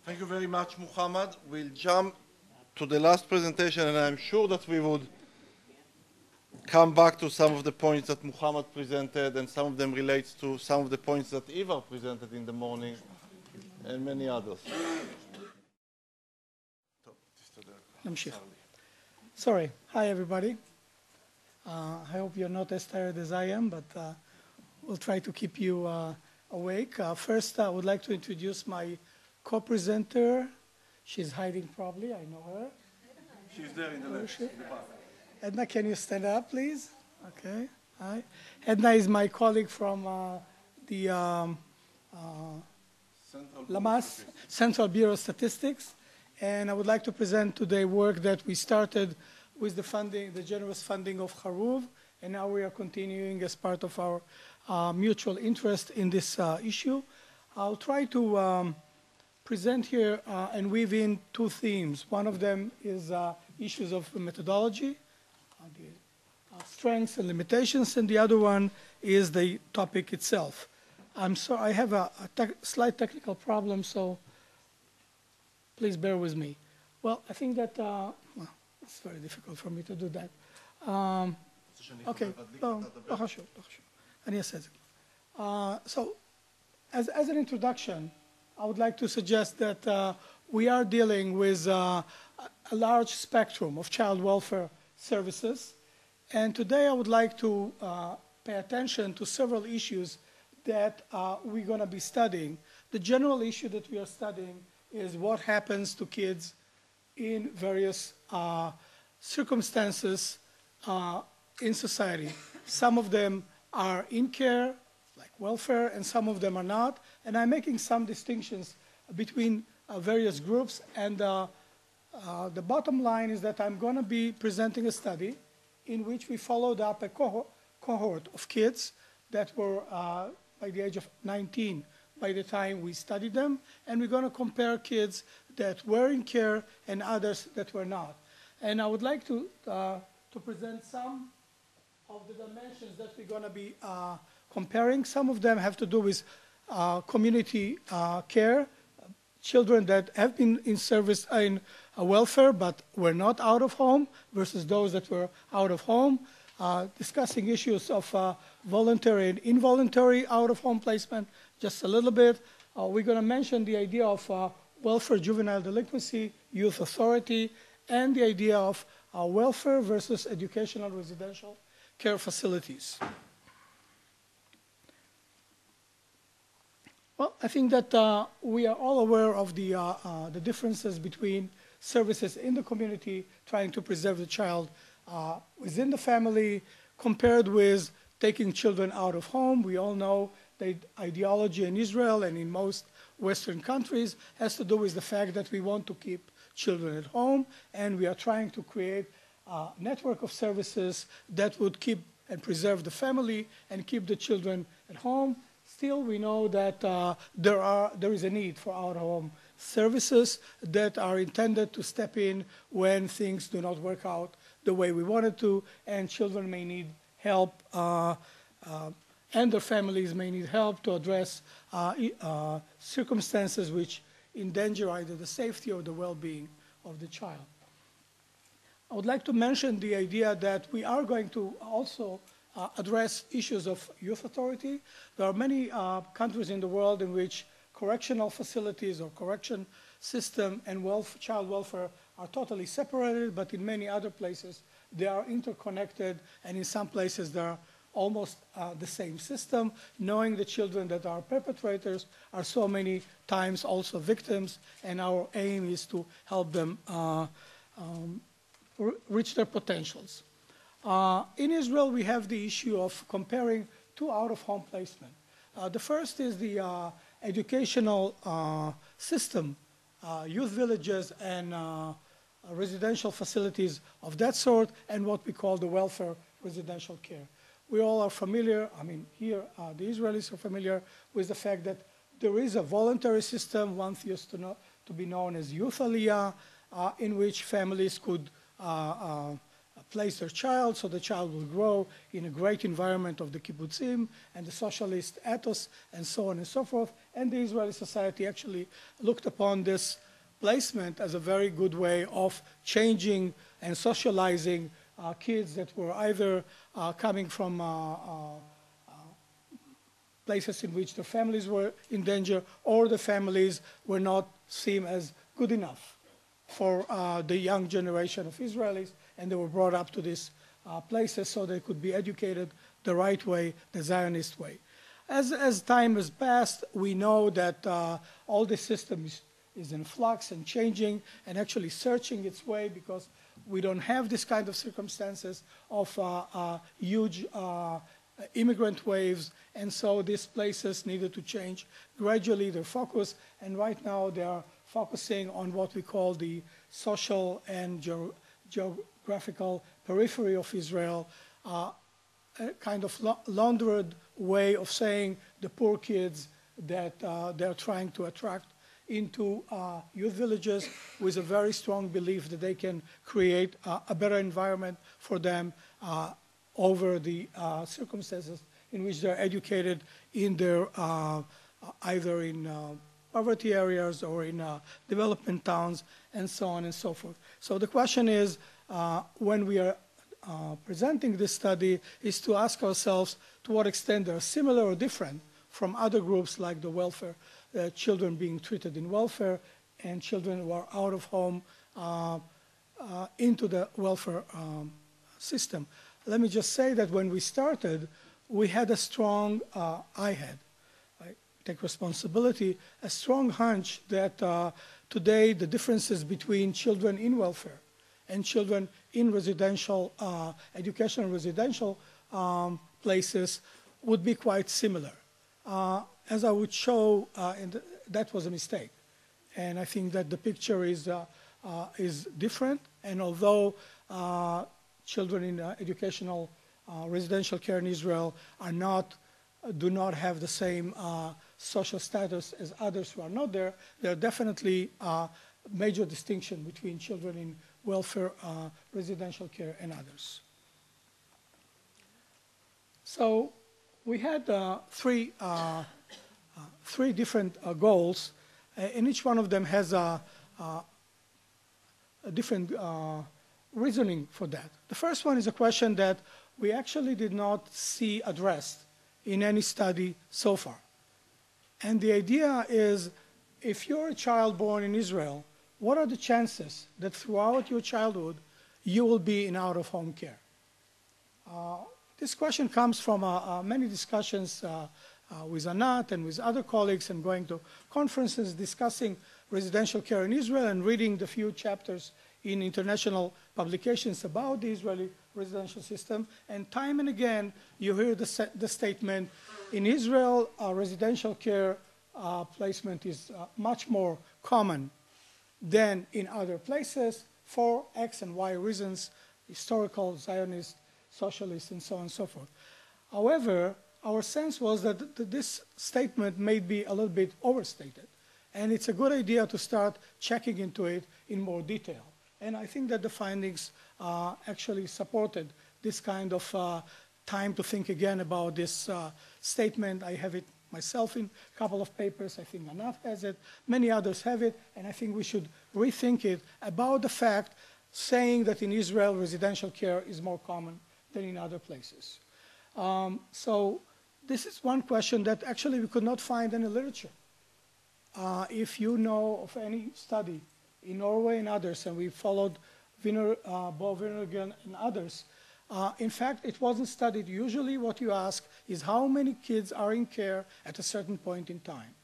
Thank you very much, Muhammad. We'll jump to the last presentation, and I'm sure that we would come back to some of the points that Muhammad presented, and some of them relates to some of the points that Eva presented in the morning, and many others. Sorry. Hi, everybody. I hope you're not as tired as I am, but we'll try to keep you awake. First, I would like to introduce my co-presenter. She's hiding probably. I know her. She's there in the left, in the back. Edna, can you stand up, please? Okay. Hi. Edna is my colleague from the LAMAS, Central Bureau of Statistics. And I would like to present today work that we started with the funding, the generous funding of Xarov, and now we are continuing as part of our mutual interest in this issue. I'll try to present here and weave in two themes. One of them is issues of methodology, the strengths and limitations, and the other one is the topic itself. I'm sorry, I have a slight technical problem, so please bear with me. Well, I think that, well, it's very difficult for me to do that. Okay, לא חשוב. אני אעשה את זה. So, as an introduction, I would like to suggest that we are dealing with a large spectrum of child welfare services. And today I would like to pay attention to several issues that we're going to be studying. The general issue that we are studying is what happens to kids in various circumstances in society. Some of them are in care, like welfare, and some of them are not. And I'm making some distinctions between various groups. And the bottom line is that I'm going to be presenting a study in which we followed up a cohort of kids that were by the age of 19 by the time we studied them. And we're going to compare kids that were in care and others that were not. And I would like to present some of the dimensions that we're going to be comparing. Some of them have to do with community care, children that have been in service in welfare but were not out of home versus those that were out of home, discussing issues of voluntary and involuntary out-of-home placement just a little bit. We're going to mention the idea of welfare, juvenile delinquency, youth authority, and the idea of welfare versus educational residential care facilities. Well, I think that we are all aware of the differences between services in the community trying to preserve the child within the family compared with taking children out of home. We all know the ideology in Israel and in most Western countries has to do with the fact that we want to keep children at home, and we are trying to create a network of services that would keep and preserve the family and keep the children at home. Still, we know that there is a need for out-of-home services that are intended to step in when things do not work out the way we wanted to, and children may need help, and their families may need help to address circumstances which endanger either the safety or the well-being of the child. I would like to mention the idea that we are going to also address issues of youth authority. There are many countries in the world in which correctional facilities or correction system and child welfare are totally separated, but in many other places they are interconnected, and in some places they are almost the same system, knowing the children that are perpetrators are so many times also victims, and our aim is to help them reach their potentials. In Israel, we have the issue of comparing two out-of-home placement. The first is the educational system, youth villages and residential facilities of that sort, and what we call the welfare residential care. We all are familiar, I mean, here the Israelis are familiar with the fact that there is a voluntary system, once used to be known as youth aliyah, in which families could place their child, so the child will grow in a great environment of the kibbutzim and the socialist ethos and so on and so forth. And the Israeli society actually looked upon this placement as a very good way of changing and socializing kids that were either coming from places in which their families were in danger, or the families were not seen as good enough for the young generation of Israelis, and they were brought up to these places so they could be educated the right way, the Zionist way. As time has passed, we know that all the system is in flux and changing and actually searching its way, because we don't have this kind of circumstances of huge immigrant waves, and so these places needed to change gradually their focus, and right now they are focusing on what we call the social and geographical periphery of Israel, a kind of laundered way of saying the poor kids that they're trying to attract into youth villages with a very strong belief that they can create a better environment for them over the circumstances in which they're educated in their, either in poverty areas or in development towns and so on and so forth. So the question is, when we are presenting this study, is to ask ourselves to what extent they are similar or different from other groups like the welfare, children being treated in welfare and children who are out of home into the welfare system. Let me just say that when we started, we had a strong, I take responsibility, a strong hunch that today the differences between children in welfare and children in residential, educational residential places would be quite similar. As I would show, that was a mistake. And I think that the picture is different, and although children in educational residential care in Israel do not have the same social status as others who are not there, there are definitely major distinction between children in welfare residential care and others. So we had three different goals, and each one of them has a different reasoning for that. The first one is a question that we actually did not see addressed in any study so far. And the idea is, if you're a child born in Israel, what are the chances that throughout your childhood you will be in out-of-home care? This question comes from many discussions with Anat and with other colleagues, and going to conferences discussing residential care in Israel and reading the few chapters in international publications about the Israeli residential system. And time and again, you hear the statement, in Israel, residential care placement is much more common than in other places for X and Y reasons, historical, Zionist, socialist, and so on and so forth. However, our sense was that this statement may be a little bit overstated, and it's a good idea to start checking into it in more detail. And I think that the findings actually supported this kind of time to think again about this statement. I have it myself in a couple of papers. I think Anat has it. Many others have it. And I think we should rethink it about the fact saying that in Israel residential care is more common than in other places. So this is one question that actually we could not find in the literature. If you know of any study in Norway and others, and we followed Bo Vinergen and others, in fact, it wasn't studied. Usually what you ask is how many kids are in care at a certain point in time.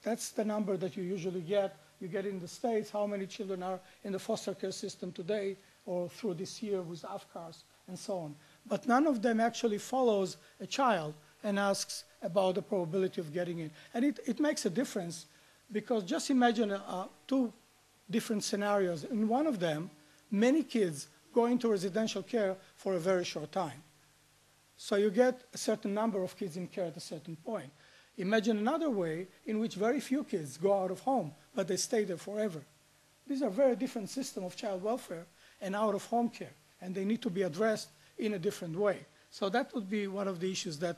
That's the number that you usually get. You get in the States, how many children are in the foster care system today or through this year with AFCARs and so on. But none of them actually follows a child and asks about the probability of getting in. And it makes a difference, because just imagine two different scenarios. In one of them, many kids go into residential care for a very short time. So you get a certain number of kids in care at a certain point. Imagine another way in which very few kids go out of home, but they stay there forever. These are very different systems of child welfare and out-of-home care. and they need to be addressed in a different way. So that would be one of the issues that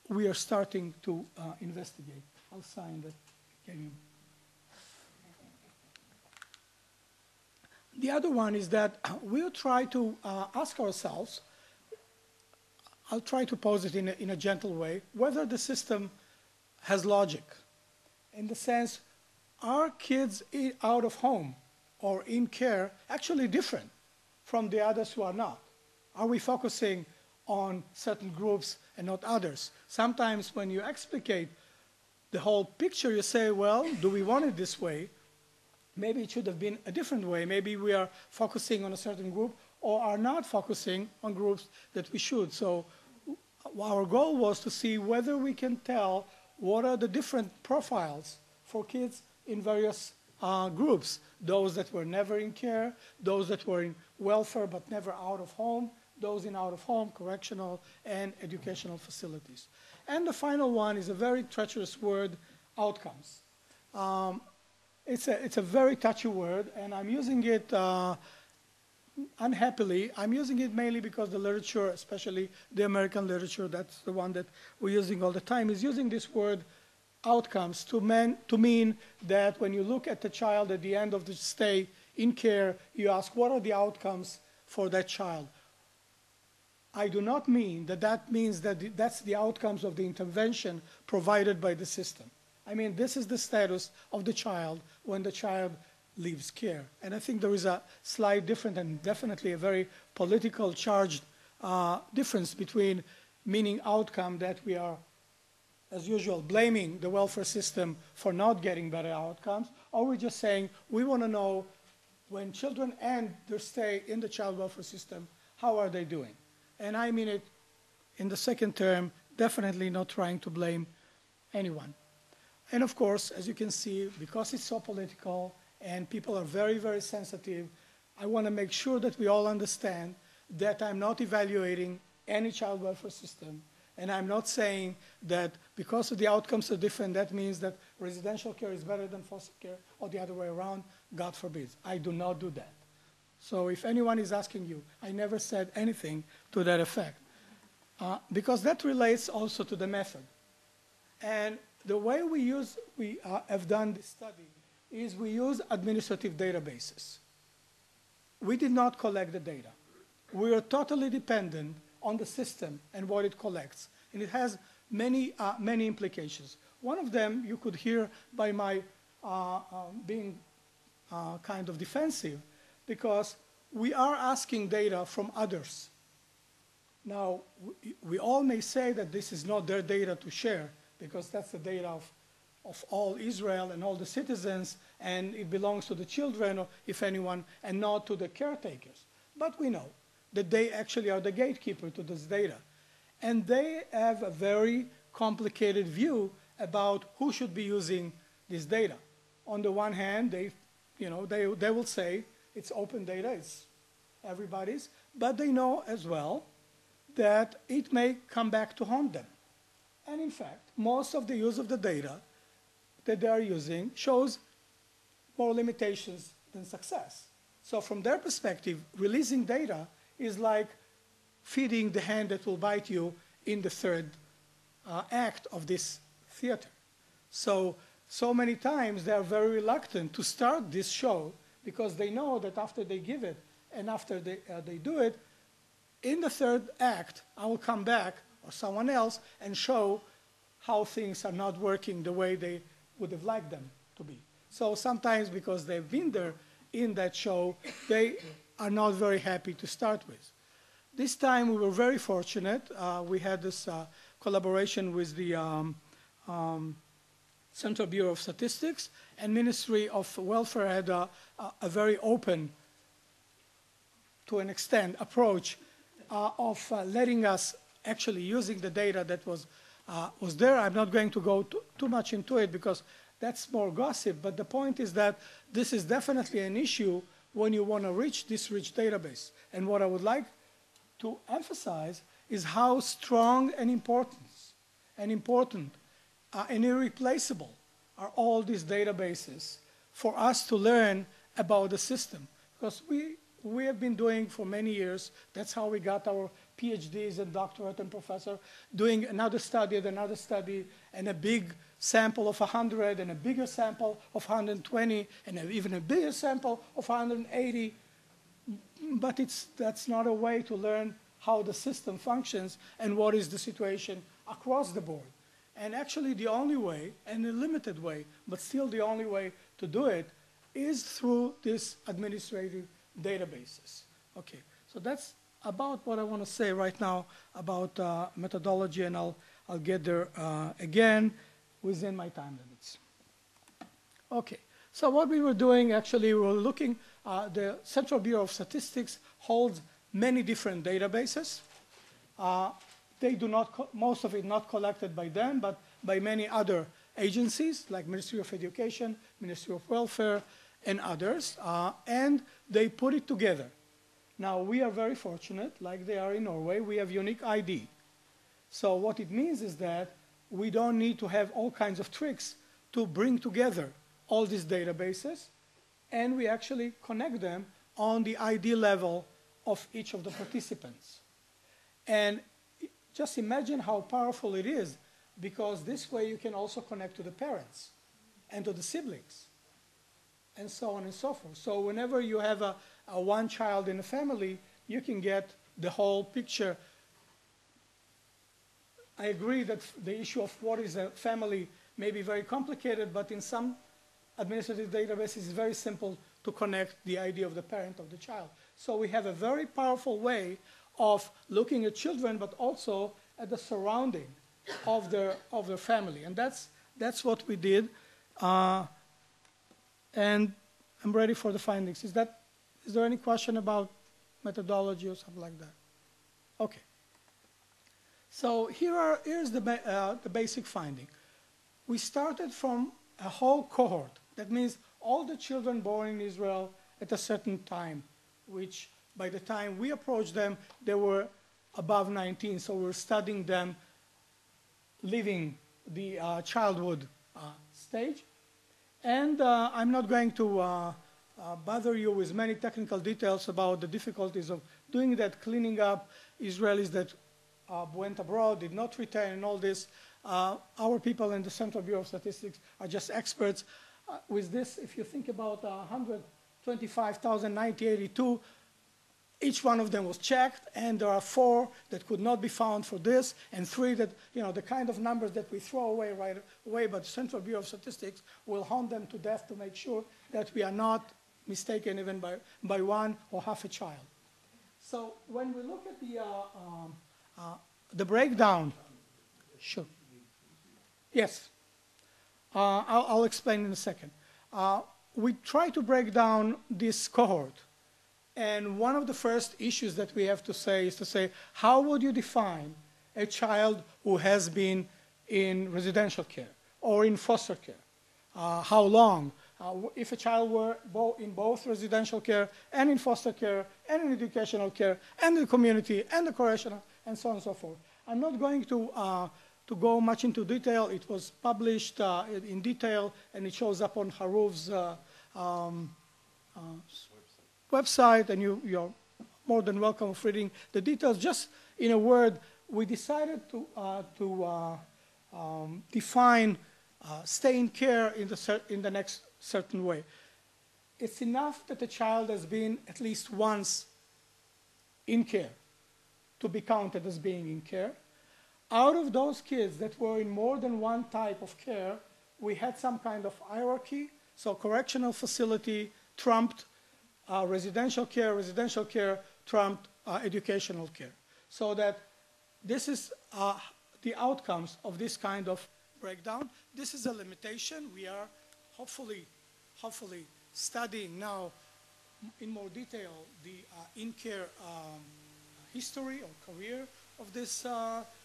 we are starting to investigate. I'll sign that. The other one is that we'll try to ask ourselves, I'll try to pose it in a gentle way, whether the system has logic. In the sense, are kids out of home or in care actually different from the others who are not? Are we focusing on certain groups and not others? Sometimes when you explicate the whole picture, you say, well, do we want it this way? Maybe it should have been a different way. Maybe we are focusing on a certain group or are not focusing on groups that we should. So our goal was to see whether we can tell what are the different profiles for kids in various groups. Those that were never in care, those that were in welfare but never out of home, those in out of home, correctional, and educational facilities. And the final one is a very treacherous word, outcomes. It's a very touchy word, and I'm using it unhappily. I'm using it mainly because the literature, especially the American literature, that's the one that we're using all the time, is using this word outcomes to mean that when you look at the child at the end of the stay in care, you ask, what are the outcomes for that child? I do not mean that that means that that's the outcomes of the intervention provided by the system. I mean, this is the status of the child when the child leaves care. And I think there is a slight difference and definitely a very political charged difference between meaning outcome that we are, as usual, blaming the welfare system for not getting better outcomes, or we're just saying we want to know when children end their stay in the child welfare system, how are they doing? And I mean it in the second term, definitely not trying to blame anyone. And of course, as you can see, because it's so political and people are very, very sensitive, I want to make sure that we all understand that I'm not evaluating any child welfare system. And I'm not saying that because the outcomes are different, that means that residential care is better than foster care or the other way around. God forbid. I do not do that. So if anyone is asking you, I never said anything to that effect. Because that relates also to the method. And the way we have done this study is we use administrative databases. We did not collect the data. We are totally dependent on the system and what it collects. And it has many, many implications. One of them you could hear by my being kind of defensive, because we are asking data from others. Now, we all may say that this is not their data to share, because that's the data of all Israel and all the citizens, and it belongs to the children, or if anyone, and not to the caretakers. But we know that they actually are the gatekeeper to this data. And they have a very complicated view about who should be using this data. On the one hand, they will say it's open data, it's everybody's, but they know as well that it may come back to haunt them. And in fact, most of the use of the data that they are using shows more limitations than success. So from their perspective, releasing data is like feeding the hand that will bite you in the third act of this theater. So many times they are very reluctant to start this show because they know that after they give it and after they do it, in the third act, I will come back, or someone else, and show how things are not working the way they would have liked them to be. So sometimes because they've been there in that show, they are not very happy to start with. This time we were very fortunate. We had this collaboration with the Central Bureau of Statistics, and Ministry of Welfare had a very open, to an extent, approach of letting us actually using the data that was there. I'm not going to go too much into it because that's more gossip, but the point is that this is definitely an issue when you want to reach this rich database. And what I would like to emphasize is how strong and important and irreplaceable are all these databases for us to learn about the system. Because we have been doing for many years. That's how we got our PhDs and doctorate and professor, doing another study and another study, and a big sample of 100, and a bigger sample of 120, and even a bigger sample of 180. But that's not a way to learn how the system functions and what is the situation across the board. And actually the only way, and a limited way, but still the only way to do it, is through these administrative databases. Okay, so that's about what I want to say right now about methodology, and I'll get there again within my time limits. Okay, so what we were doing, actually, we were looking, the Central Bureau of Statistics holds many different databases. They do not, most of it not collected by them, but by many other agencies, like Ministry of Education, Ministry of Welfare, and others, and they put it together. Now, we are very fortunate, like they are in Norway, we have unique ID. So what it means is that we don't need to have all kinds of tricks to bring together all these databases, and we actually connect them on the ID level of each of the participants. And just imagine how powerful it is, because this way you can also connect to the parents and to the siblings, and so on and so forth. So whenever you have a one child in a family, you can get the whole picture. I agree that the issue of what is a family may be very complicated, but in some administrative databases it's very simple to connect the ID of the parent of the child. So we have a very powerful way of looking at children, but also at the surrounding of their family. And that's what we did. And I'm ready for the findings. Is there any question about methodology or something like that? Okay. So here's the basic finding. We started from a whole cohort. That means all the children born in Israel at a certain time, which by the time we approached them, they were above 19. So we're studying them leaving the childhood stage. And I'm not going to bother you with many technical details about the difficulties of doing that, cleaning up Israelis that went abroad, did not return, and all this. Our people in the Central Bureau of Statistics are just experts. With this, if you think about 125,982, each one of them was checked, and there are 4 that could not be found for this, and 3 that, the kind of numbers that we throw away right away, but the Central Bureau of Statistics will hunt them to death to make sure that we are not mistaken even by 1 or half a child. So when we look at the breakdown, sure. Yes. I'll explain in a second. We try to break down this cohort. And one of the first issues that we have to say is to say, how would you define a child who has been in residential care or in foster care? How long? If a child were in both residential care and in foster care and in educational care and in the community and the correctional and so on and so forth. I'm not going to go much into detail. It was published in detail, and it shows up on Harov's website, and you're more than welcome of reading the details. Just in a word, we decided to define stay in care in the next certain way. It's enough that a child has been at least once in care to be counted as being in care. Out of those kids that were in more than one type of care, we had some kind of hierarchy. So correctional facility trumped residential care trumped educational care. So that this is the outcomes of this kind of breakdown. This is a limitation. We are hopefully studying now in more detail the in-care history or career of these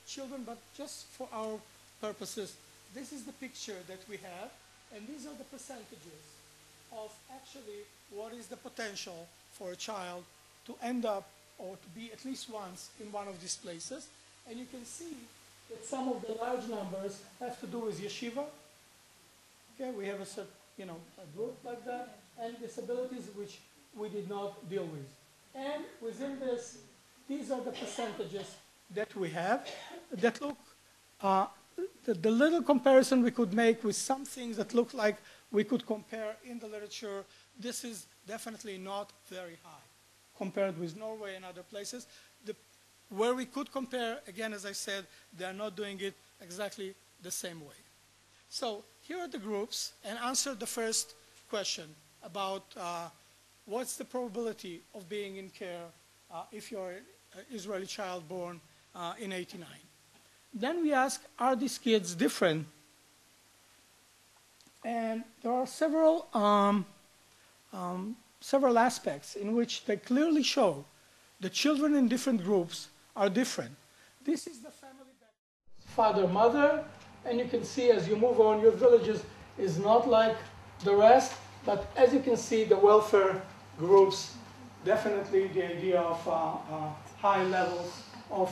children, but just for our purposes, this is the picture that we have, and these are the percentages of actually what is the potential for a child to end up or to be at least once in one of these places. And you can see that some of the large numbers have to do with yeshiva. Okay, we have a group like that, and disabilities which we did not deal with. And within this, these are the percentages that we have that look, the little comparison we could make with some things that look like we could compare in the literature, this is definitely not very high compared with Norway and other places. Where we could compare, again, as I said, they are not doing it exactly the same way. So here are the groups, and answer the first question about what's the probability of being in care if you're an Israeli child born in '89. Then we ask, are these kids different? And there are several aspects in which they clearly show the children in different groups are different. This is the family that father, mother, and you can see as you move on, your villages is not like the rest, but as you can see, the welfare groups, definitely the idea of high levels of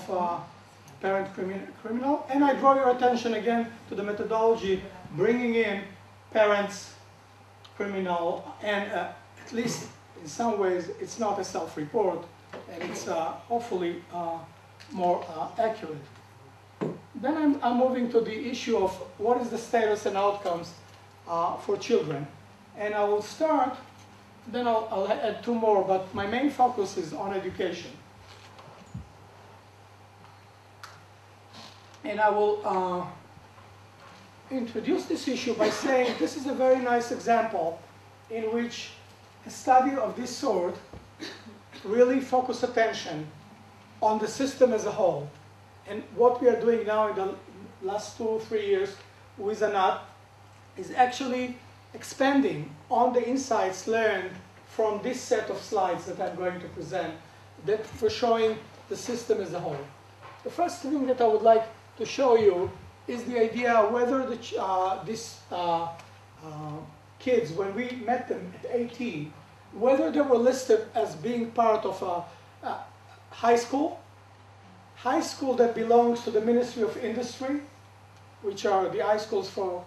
parent criminal. And I draw your attention again to the methodology, bringing in parents criminal, and at least in some ways, it's not a self-report, and it's hopefully more accurate. Then I'm moving to the issue of what is the status and outcomes for children. And I will start, then I'll add two more, but my main focus is on education. And I will introduce this issue by saying this is a very nice example in which a study of this sort really focus attention on the system as a whole. And what we are doing now in the last 2 or 3 years with ANAT is actually expanding on the insights learned from this set of slides that I'm going to present, that for showing the system as a whole. The first thing that I would like to show you is the idea whether these kids, when we met them at 18, whether they were listed as being part of a high school that belongs to the Ministry of Industry, which are the high schools for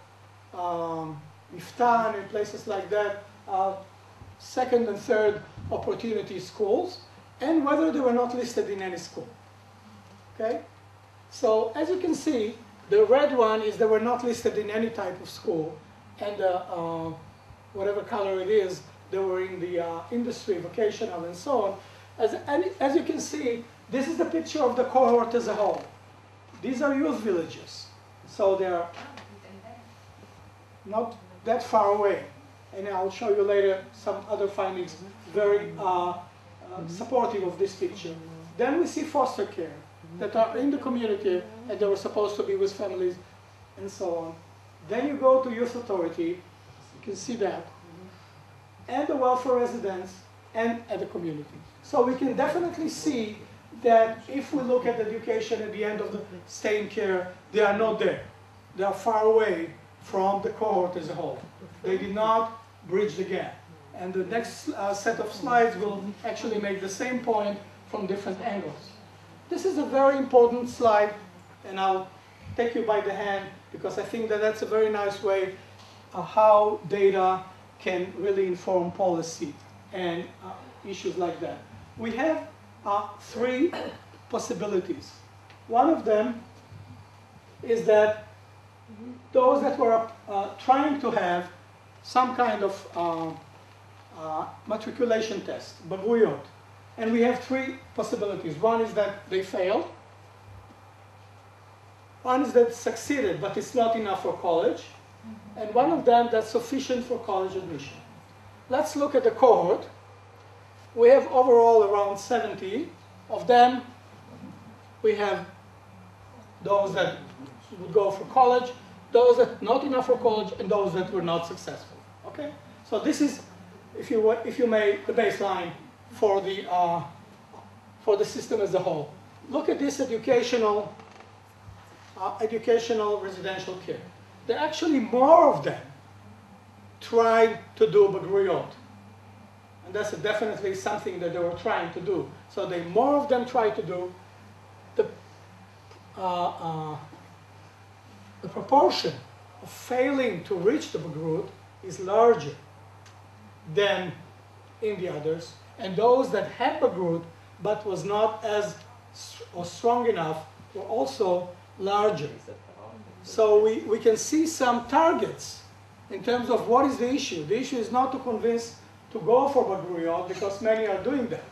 Miftan and places like that, second and third opportunity schools, and whether they were not listed in any school. Okay? So as you can see, the red one is they were not listed in any type of school, and whatever color it is, they were in the industry, vocational, and so on. As you can see, this is the picture of the cohort as a whole. These are youth villages, so they're not that far away. And I'll show you later some other findings very supportive of this picture. Then we see foster care that are in the community and they were supposed to be with families and so on. Then you go to youth authority, you can see that, and the welfare residents and at the community. So we can definitely see that if we look at education at the end of the stay in care, they are not there. They are far away from the cohort as a whole. They did not bridge the gap. And the next set of slides will actually make the same point from different angles. This is a very important slide, and I'll take you by the hand because I think that that's a very nice way of how data can really inform policy and issues like that. We have 3 possibilities. One of them is that those that were trying to have some kind of matriculation test, bagruyot, and we have 3 possibilities. One is that they failed. One is that succeeded, but it's not enough for college. And one of them that's sufficient for college admission. Let's look at the cohort. We have overall around 70. Of them, we have those that would go for college, those that not enough for college, and those that were not successful. Okay? So this is, if you may, the baseline for the system as a whole. Look at this educational residential care. There are actually more of them tried to do bagruyot. And that's definitely something that they were trying to do. So more of them tried to do. The proportion of failing to reach the bagrut is larger than in the others. And those that had bagrut but was not as or strong enough were also larger. So we can see some targets in terms of what is the issue. The issue is not to convince to go for bagruyot, because many are doing that.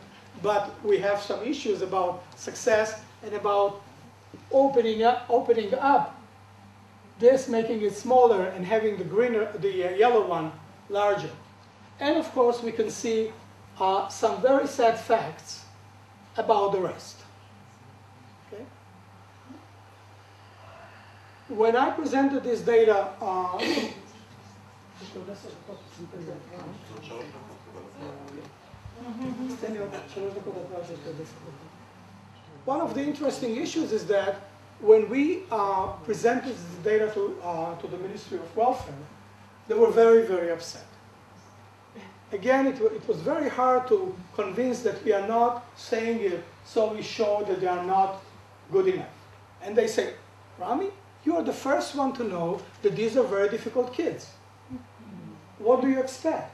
But we have some issues about success and about opening up this, making it smaller and having the yellow one larger. And of course, we can see some very sad facts about the rest. Okay? When I presented this data, one of the interesting issues is that when we presented this data to the Ministry of Welfare, they were very, very upset. Again, it was very hard to convince that we are not saying it so we show that they are not good enough. And they say, Rami, you are the first one to know that these are very difficult kids. What do you expect?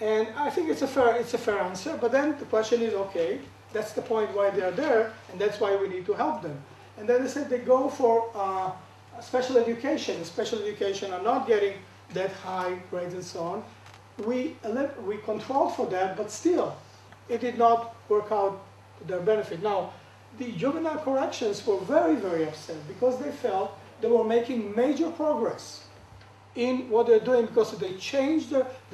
And I think it's a fair answer, but then the question is, okay, that's the point why they are there, and that's why we need to help them. And then they said they go for special education. Special education are not getting that high grades and so on. We controlled for that, but still, it did not work out to their benefit. Now, the juvenile corrections were very, very upset because they felt they were making major progress in what they're doing, because they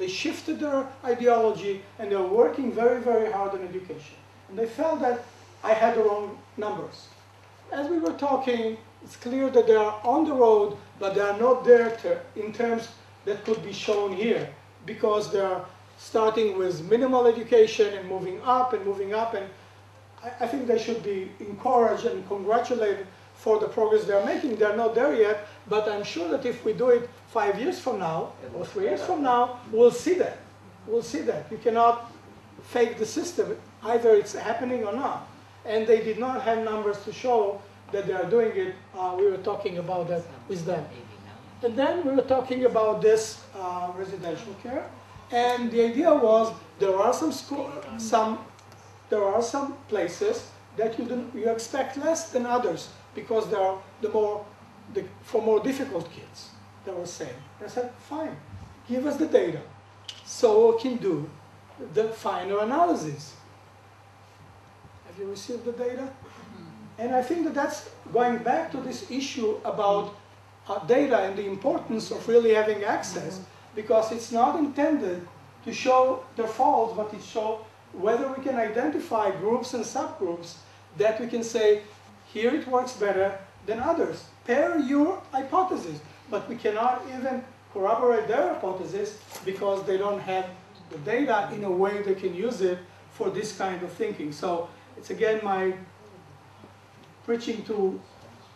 shifted their ideology, and they're working very, very hard on education. And they felt that I had the wrong numbers. As we were talking, it's clear that they are on the road, but they are not there in terms that could be shown here, because they are starting with minimal education and moving up and moving up. And I think they should be encouraged and congratulated for the progress they are making. They are not there yet, but I'm sure that if we do it 5 years from now or 3 years from now, we'll see that. We'll see that. You cannot fake the system. Either it's happening or not. And they did not have numbers to show that they are doing it. We were talking about that with them. And then we were talking about this residential care. And the idea was there are some places that you expect less than others, because they are for more difficult kids, they were saying. I said, fine, give us the data so we can do the finer analysis. Have you received the data? And I think that that's going back to this issue about data and the importance of really having access, because it's not intended to show the faults, but it shows whether we can identify groups and subgroups that we can say, here it works better than others. Pair your hypothesis, but we cannot even corroborate their hypothesis because they don't have the data in a way they can use it for this kind of thinking. So it's again my preaching to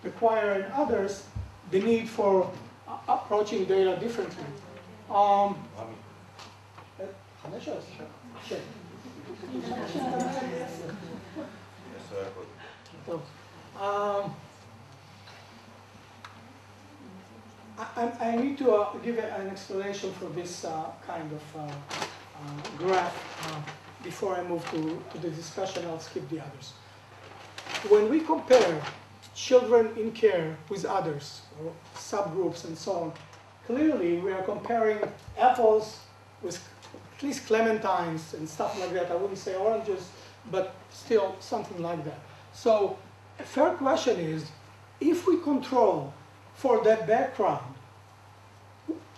the choir and others the need for approaching data differently. I need to give an explanation for this kind of graph before I move to the discussion. I'll skip the others. When we compare children in care with others, or subgroups and so on, clearly we are comparing apples with at least clementines and stuff like that. I wouldn't say oranges, but still something like that. So a fair question is, if we control for that background,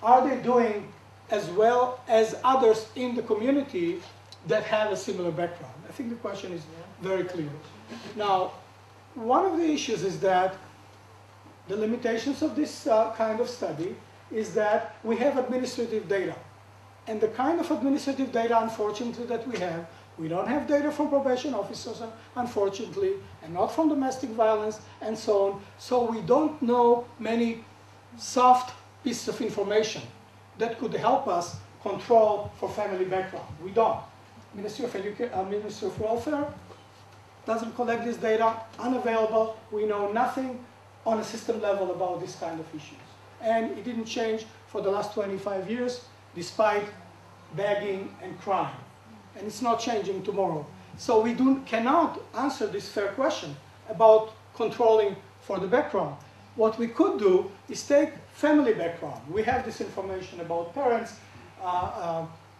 are they doing as well as others in the community that have a similar background? I think the question is very clear. Now, one of the issues is that the limitations of this kind of study is that we have administrative data. And the kind of administrative data, unfortunately, that we don't have data from probation officers, unfortunately, and not from domestic violence, and so on. So we don't know many soft pieces of information that could help us control for family background. We don't. Ministry of Welfare doesn't collect this data, unavailable. We know nothing on a system level about this kind of issues. And it didn't change for the last 25 years, despite begging and crying. and it's not changing tomorrow. So we cannot answer this fair question about controlling for the background. What we could do is take family background. We have this information about parents,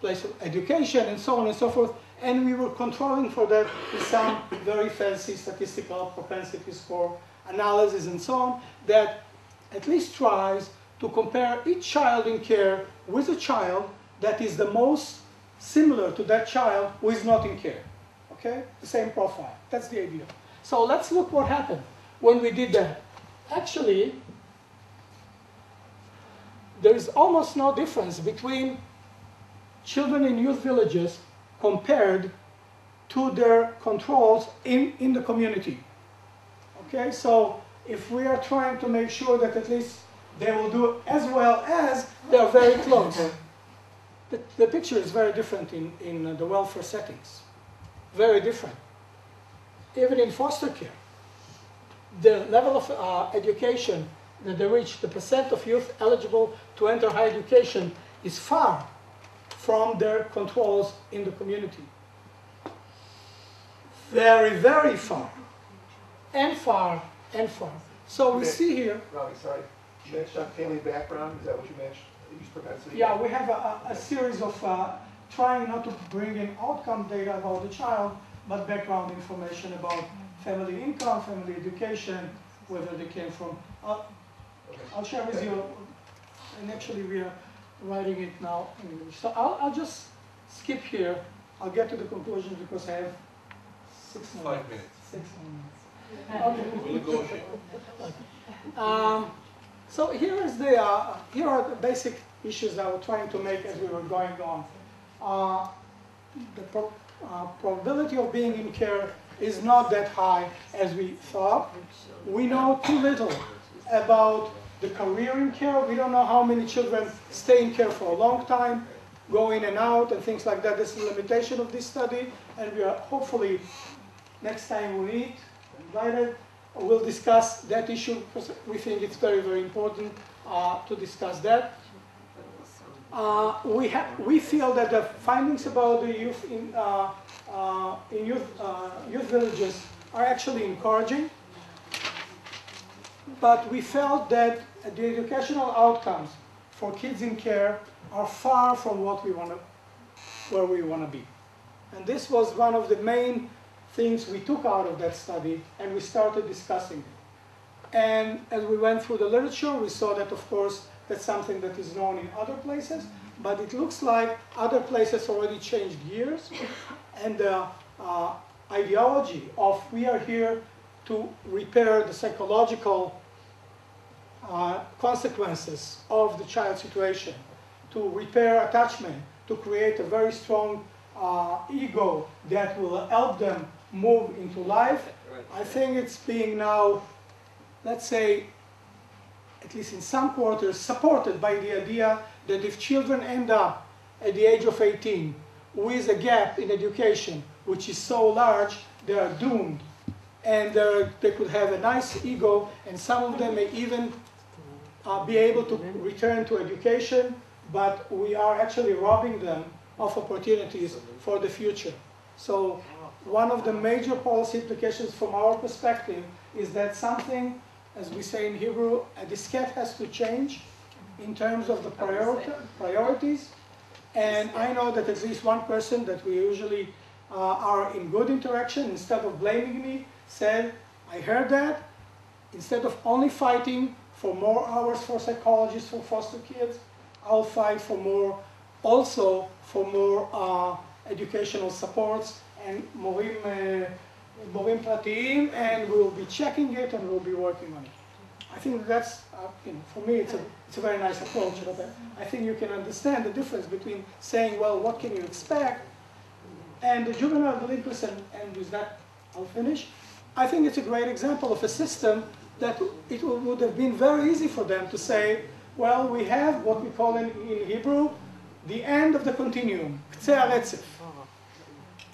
place of education, and so on and so forth, and we were controlling for that with some very fancy statistical propensity score analysis and so on, that at least tries to compare each child in care with a child that is the most similar to that child who is not in care. Okay? The same profile. That's the idea. So let's look what happened when we did that. Actually, there is almost no difference between children in youth villages compared to their controls in the community. Okay, so if we are trying to make sure that at least they will do as well as, they are very close. The picture is very different in the welfare settings. Very different. Even in foster care, the level of education that they reach, the percent of youth eligible to enter higher education is far from their controls in the community. Very, very far. And far, and far. So we see here... Robbie, sorry. You mentioned family background. Is that what you mentioned? Use propensity? Yeah, we have a series of trying not to bring in outcome data about the child, but background information about family income, family education, whether they came from... I'll share with you, and actually we are writing it now in English. So I'll just skip here. I'll get to the conclusion because I have 6 more 5 minutes. 6 more minutes. Okay. We'll negotiate. So here are the basic issues that we're trying to make as we were going on. The probability of being in care is not that high as we thought. We know too little about the career in care. We don't know how many children stay in care for a long time, go in and out, and things like that. This is the limitation of this study, and we are hopefully, next time we meet, invited, we'll discuss that issue because we think it's very, very important to discuss that. We feel that the findings about the youth in youth villages are actually encouraging, but we felt that the educational outcomes for kids in care are far from what where we want to be. And this was one of the main things we took out of that study, and we started discussing it. And as we went through the literature, we saw that, of course, that's something that is known in other places, but it looks like other places already changed gears, and the ideology of we are here to repair the psychological consequences of the child situation, to repair attachment, to create a very strong ego that will help them move into life. I think it's being now, let's say, at least in some quarters, supported by the idea that if children end up at the age of 18 with a gap in education, which is so large, they are doomed. And they could have a nice ego, and some of them may even be able to return to education, but we are actually robbing them of opportunities for the future. So one of the major policy implications from our perspective is that something, as we say in Hebrew, a diskette has to change in terms of the priorities. And I know that at least one person that we usually are in good interaction, instead of blaming me, said, I heard that, instead of only fighting for more hours for psychologists for foster kids, I'll fight for more, also for more educational supports and morim pratiyim, and we'll be checking it and we'll be working on it. I think that's, for me, it's a very nice approach, but I think you can understand the difference between saying, well, what can you expect? And the juvenile delinquency, and with that I'll finish, I think it's a great example of a system that it would have been very easy for them to say, well, we have what we call in Hebrew, the end of the continuum, קצה הרצף.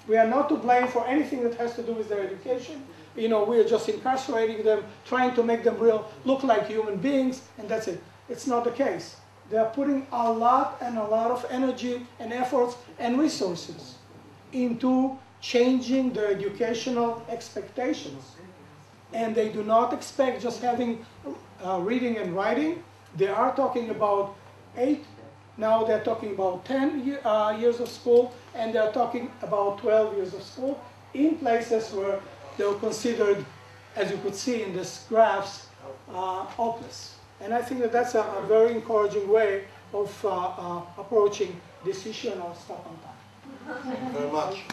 We are not to blame for anything that has to do with their education. We are just incarcerating them, trying to make them look like human beings, and that's it. It's not the case. They are putting a lot of energy and efforts and resources into changing their educational expectations. And they do not expect just having reading and writing. They are talking about 8, now they're talking about 10 years of school, and they're talking about 12 years of school in places where they were considered, as you could see in these graphs, hopeless. And I think that that's a very encouraging way of approaching this issue, and I'll stop on time. Thank you very much.